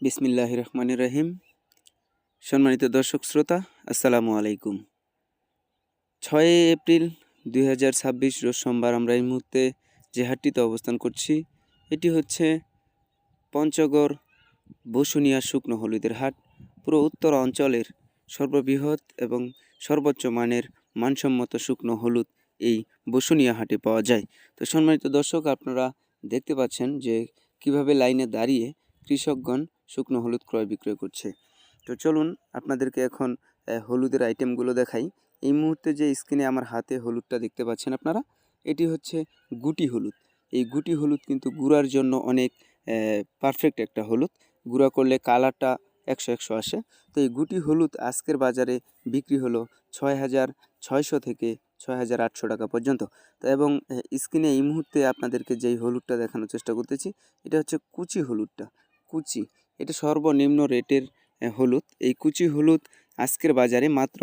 বিসমিল্লাহির রহমানির রহিম। সম্মানিত দর্শক শ্রোতা, আসসালামু আলাইকুম। ৬ এপ্রিল ২০২৬ রোজ সোমবার আমরা এই মুহূর্তে যে হাটটিতে অবস্থান করছি এটি হচ্ছে পঞ্চগড় বসুনিয়া শুকনো হলুদের হাট। পুরো উত্তর অঞ্চলের সর্ববৃহৎ এবং সর্বোচ্চ মানের মানসম্মত শুকনো হলুদ এই বসুনিয়া হাটে পাওয়া যায়। তো সম্মানিত দর্শক, আপনারা দেখতে পাচ্ছেন যে কিভাবে লাইনে দাঁড়িয়ে কৃষকগণ শুকনো হলুদ ক্রয় বিক্রয় করছে। তো চলুন আপনাদেরকে এখন হলুদের আইটেমগুলো দেখাই। এই মুহূর্তে যে স্ক্রিনে আমার হাতে হলুদটা দেখতে পাচ্ছেন আপনারা, এটি হচ্ছে গুটি হলুদ। এই গুটি হলুদ কিন্তু গুঁড়ার জন্য অনেক পারফেক্ট একটা হলুদ। গুঁড়া করলে কালারটা ১০০ আসে। তো এই গুটি হলুদ আজকের বাজারে বিক্রি হলো ৬,৬০০ থেকে ৬,৮০০ টাকা পর্যন্ত। তো এবং স্ক্রিনে এই মুহূর্তে আপনাদেরকে যেই হলুদটা দেখানোর চেষ্টা করতেছি, এটা হচ্ছে কুচি হলুদটা। কুচি, এটা সর্বনিম্ন রেটের হলুদ। এই কুচি হলুদ আজকের বাজারে মাত্র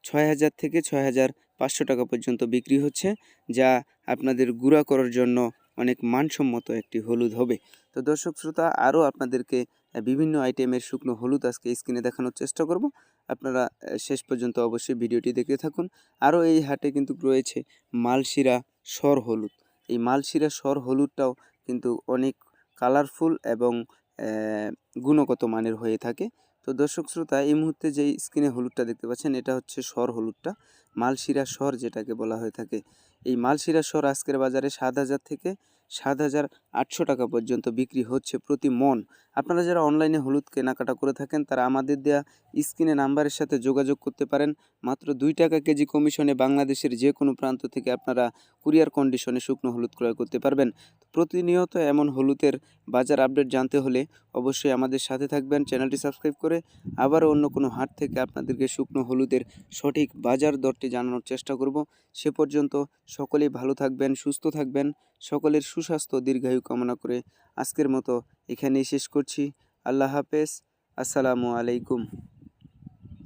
৬,০০০ থেকে ৬,৫০০ টাকা পর্যন্ত বিক্রি হচ্ছে, যা আপনাদের গুঁড়া করার জন্য অনেক মানসম্মত একটি হলুদ হবে। তো দর্শক শ্রোতা, আরও আপনাদেরকে বিভিন্ন আইটেমের শুকনো হলুদ আজকে স্ক্রিনে দেখানোর চেষ্টা করব। আপনারা শেষ পর্যন্ত অবশ্যই ভিডিওটি দেখতে থাকুন। আরও এই হাটে কিন্তু রয়েছে মালশিরা সর হলুদ। এই মালশিরা সর হলুদটাও কিন্তু অনেক কালারফুল এবং গুণগত মানের হয়ে থাকে। তো দর্শক শ্রোতা, এই মুহূর্তে যেই স্ক্রিনে হলুদটা দেখতে পাচ্ছেন, এটা হচ্ছে সর হলুদটা, মালশিরা সর যেটাকে বলা হয়ে থাকে। এই মালশিরা সর আজকের বাজারে ৭,০০০ থেকে ৭,৮০০ টাকা পর্যন্ত বিক্রি হচ্ছে প্রতি মন। আপনারা যারা অনলাইনে হলুদ কেনাকাটা করে থাকেন, তারা আমাদের দেয়া স্ক্রিনে নাম্বারের সাথে যোগাযোগ করতে পারেন। মাত্র ২ টাকা কেজি কমিশনে বাংলাদেশের যে কোনো প্রান্ত থেকে আপনারা কুরিয়ার কন্ডিশনে শুকনো হলুদ ক্রয় করতে পারবেন। প্রতিনিয়ত এমন হলুদের বাজার আপডেট জানতে হলে অবশ্যই আমাদের সাথে থাকবেন, চ্যানেলটি সাবস্ক্রাইব করে। আবারও অন্য কোনো হাট থেকে আপনাদেরকে শুকনো হলুদের সঠিক বাজার দরটি জানানোর চেষ্টা করব। সে পর্যন্ত সকলেই ভালো থাকবেন, সুস্থ থাকবেন। সকলের সুস্বাস্থ্য দীর্ঘায়ু কামনা করে আজকের মতো এখানেই শেষ করছি। আল্লাহ হাফেজ, আসসালামু আলাইকুম।